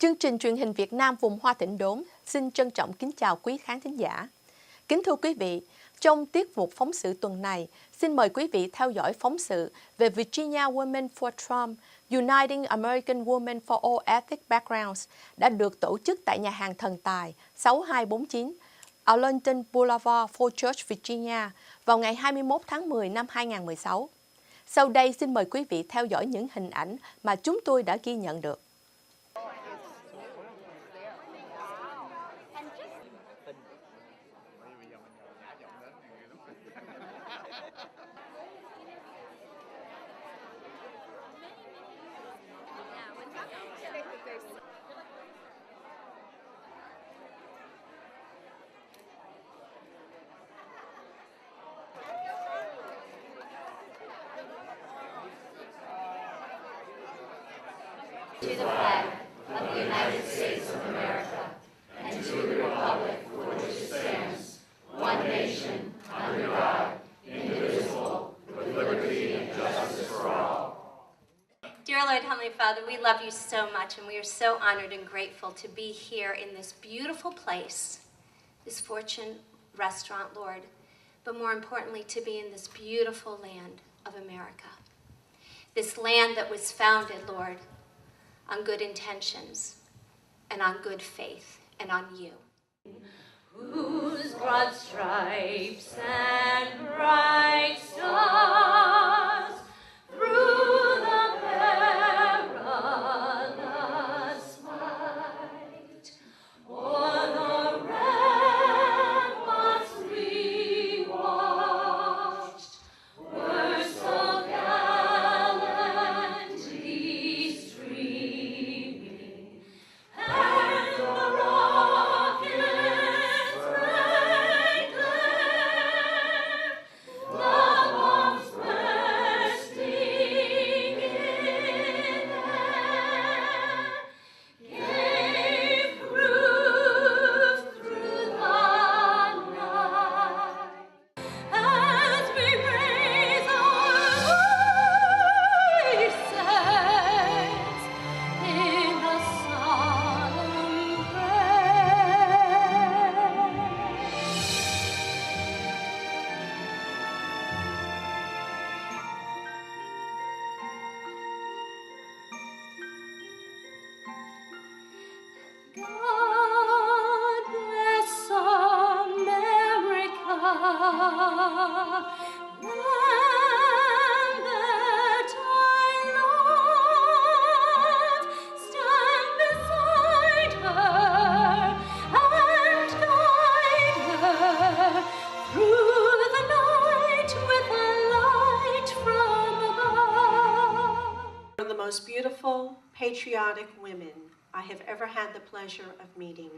Chương trình truyền hình Việt Nam vùng Hoa Thịnh Đốn xin trân trọng kính chào quý khán thính giả. Kính thưa quý vị, trong tiết mục phóng sự tuần này, xin mời quý vị theo dõi phóng sự về Virginia Women for Trump, Uniting American Women for All Ethnic Backgrounds đã được tổ chức tại nhà hàng Thần Tài 6249 Arlington Boulevard, Fort Church, Virginia vào ngày 21 tháng 10 năm 2016. Sau đây xin mời quý vị theo dõi những hình ảnh mà chúng tôi đã ghi nhận được. To the flag of the United States of America, and to the republic for which it stands, one nation, under God, indivisible, with liberty and justice for all. Dear Lord, Heavenly Father, we love you so much, and we are so honored and grateful to be here in this beautiful place, this Fortune restaurant, Lord, but more importantly, to be in this beautiful land of America. This land that was founded, Lord, on good intentions, and on good faith, and on you. Whose broad stripes and bright stars through the perilous fight, o'er the ramparts we watched, were so gallantly streaming, and the rockets' red glare, the bombs bursting in air, gave proof through the night. As we raise our voices in a solemn prayer. God bless America, land that I love. Stand beside her and guide her through the night with a light from above. One of the most beautiful, patriotic women I have ever had the pleasure of meeting,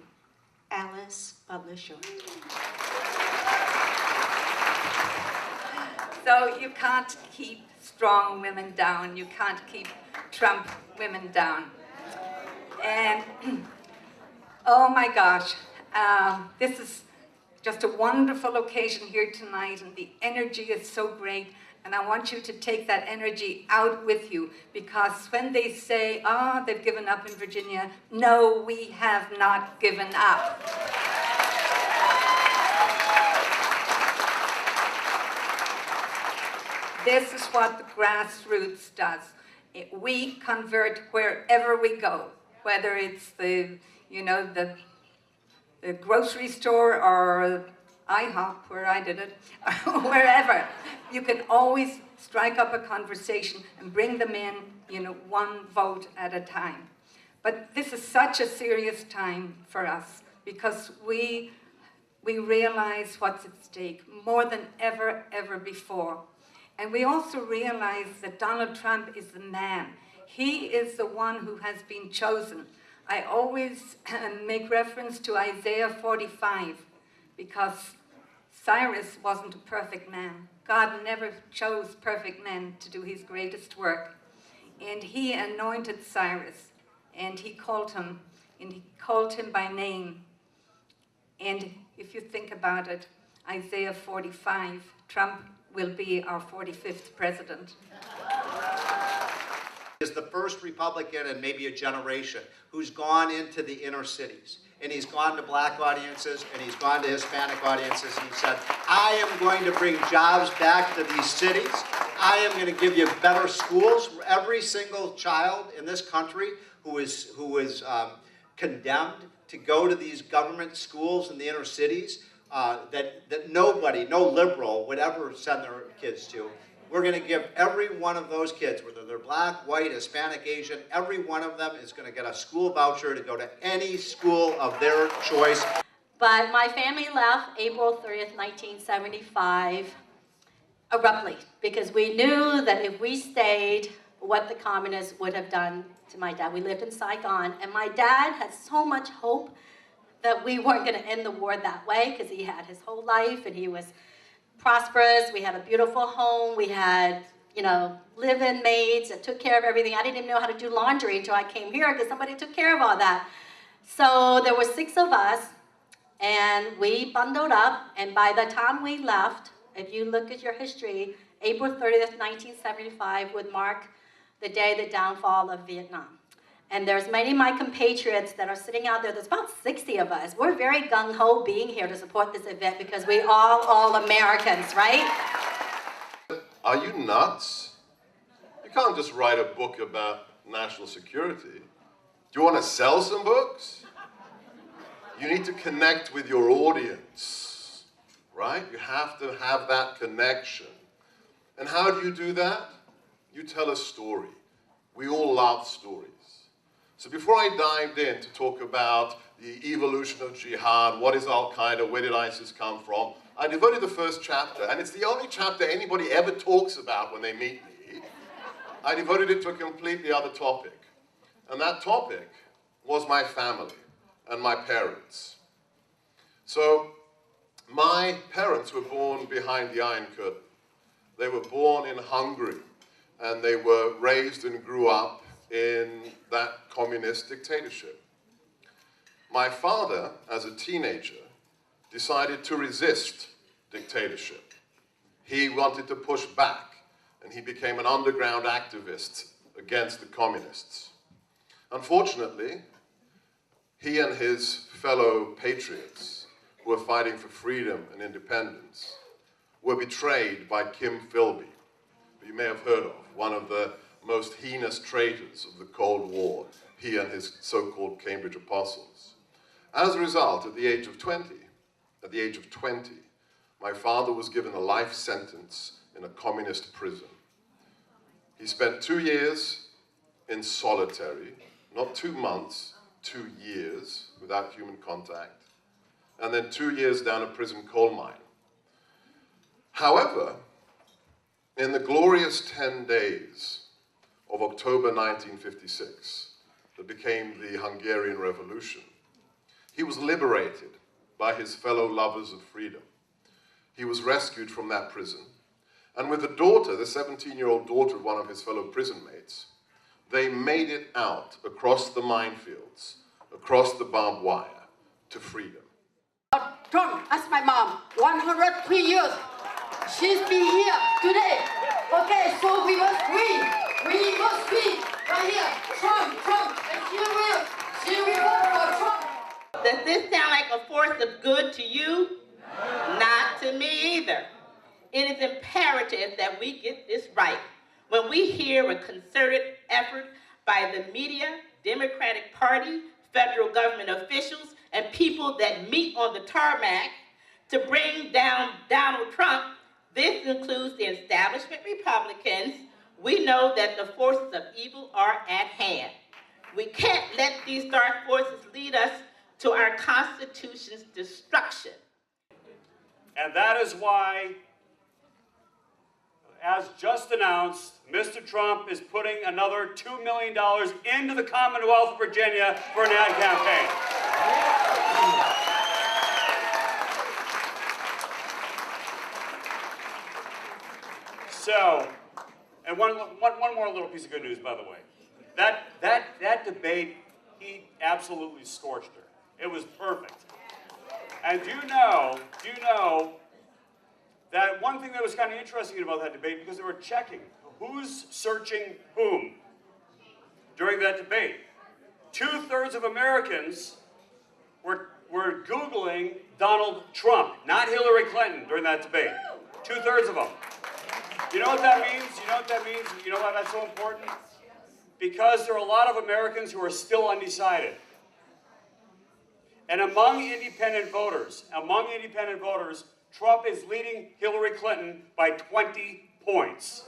Alice Butler Short. So you can't keep strong women down. You can't keep Trump women down. And oh my gosh, this is just a wonderful occasion here tonight, and the energy is so great. And I want you to take that energy out with you, because when they say, they've given up in Virginia, no, we have not given up. This is what the grassroots does. We convert wherever we go, whether it's the grocery store or IHOP, where I did it, wherever. You can always strike up a conversation and bring them in, one vote at a time. But this is such a serious time for us, because we realize what's at stake more than ever before. And we also realize that Donald Trump is the man. He is the one who has been chosen. I always make reference to Isaiah 45, because Cyrus wasn't a perfect man. God never chose perfect men to do his greatest work. And he anointed Cyrus, and he called him by name. And if you think about it, Isaiah 45, Trump will be our 45th president. Is the first Republican in maybe a generation who's gone into the inner cities. And he's gone to black audiences, and he's gone to Hispanic audiences, and he said, I am going to bring jobs back to these cities. I am going to give you better schools. Every single child in this country who is condemned to go to these government schools in the inner cities that nobody, no liberal would ever send their kids to. We're going to give every one of those kids, whether they're black, white, Hispanic, Asian, every one of them is going to get a school voucher to go to any school of their choice. But my family left April 30th, 1975, abruptly, because we knew that if we stayed, what the communists would have done to my dad. We lived in Saigon, and my dad had so much hope that we weren't going to end the war that way, because he had his whole life, and he was prosperous. We had a beautiful home. We had, live-in maids that took care of everything. I didn't even know how to do laundry until I came here because somebody took care of all that. So there were 6 of us, and we bundled up. And by the time we left, if you look at your history, April 30th, 1975 would mark the day of the downfall of Vietnam. And there's many of my compatriots that are sitting out there. There's about 60 of us. We're very gung-ho being here to support this event because we all Americans, right? Are you nuts? You can't just write a book about national security. Do you want to sell some books? You need to connect with your audience, right? You have to have that connection. And how do you do that? You tell a story. We all love stories. So before I dived in to talk about the evolution of jihad, what is Al-Qaeda, where did ISIS come from, I devoted the first chapter, and it's the only chapter anybody ever talks about when they meet me. I devoted it to a completely other topic. And that topic was my family and my parents. So my parents were born behind the Iron Curtain. They were born in Hungary, and they were raised and grew up in that communist dictatorship. My father, as a teenager, decided to resist dictatorship. He wanted to push back, and he became an underground activist against the communists. Unfortunately, he and his fellow patriots who were fighting for freedom and independence were betrayed by Kim Philby, who you may have heard of, one of the most heinous traitors of the Cold War, he and his so-called Cambridge apostles. As a result, at the age of 20, my father was given a life sentence in a communist prison. He spent 2 years in solitary, not 2 months, 2 years without human contact, and then 2 years down a prison coal mine. However, in the glorious 10 days of October 1956, that became the Hungarian Revolution, he was liberated by his fellow lovers of freedom. He was rescued from that prison, and with the daughter, the 17-year-old daughter of one of his fellow prison mates, they made it out across the minefields, across the barbed wire, to freedom. Trump, that's my mom, 103 years. She's be here today. Okay, so we must win. We must win. Right here. Trump, and she will vote for Trump. Does this sound like a force of good to you? No. Not to me either. It is imperative that we get this right. When we hear a concerted effort by the media, Democratic Party, federal government officials, and people that meet on the tarmac to bring down Donald Trump, this includes the establishment Republicans, we know that the forces of evil are at hand. We can't let these dark forces lead us to our Constitution's destruction. And that is why, as just announced, Mr. Trump is putting another $2 million into the Commonwealth of Virginia for an ad campaign. So, and one more little piece of good news, by the way. That debate, he absolutely scorched her. It was perfect. And do you know that one thing that was kind of interesting about that debate, because they were checking who's searching whom. during that debate. 2/3 of Americans were Googling Donald Trump, not Hillary Clinton, during that debate. 2/3 of them. You know what that means? You know what that means? You know why that's so important? Because there are a lot of Americans who are still undecided. And among independent voters, Trump is leading Hillary Clinton by 20 points.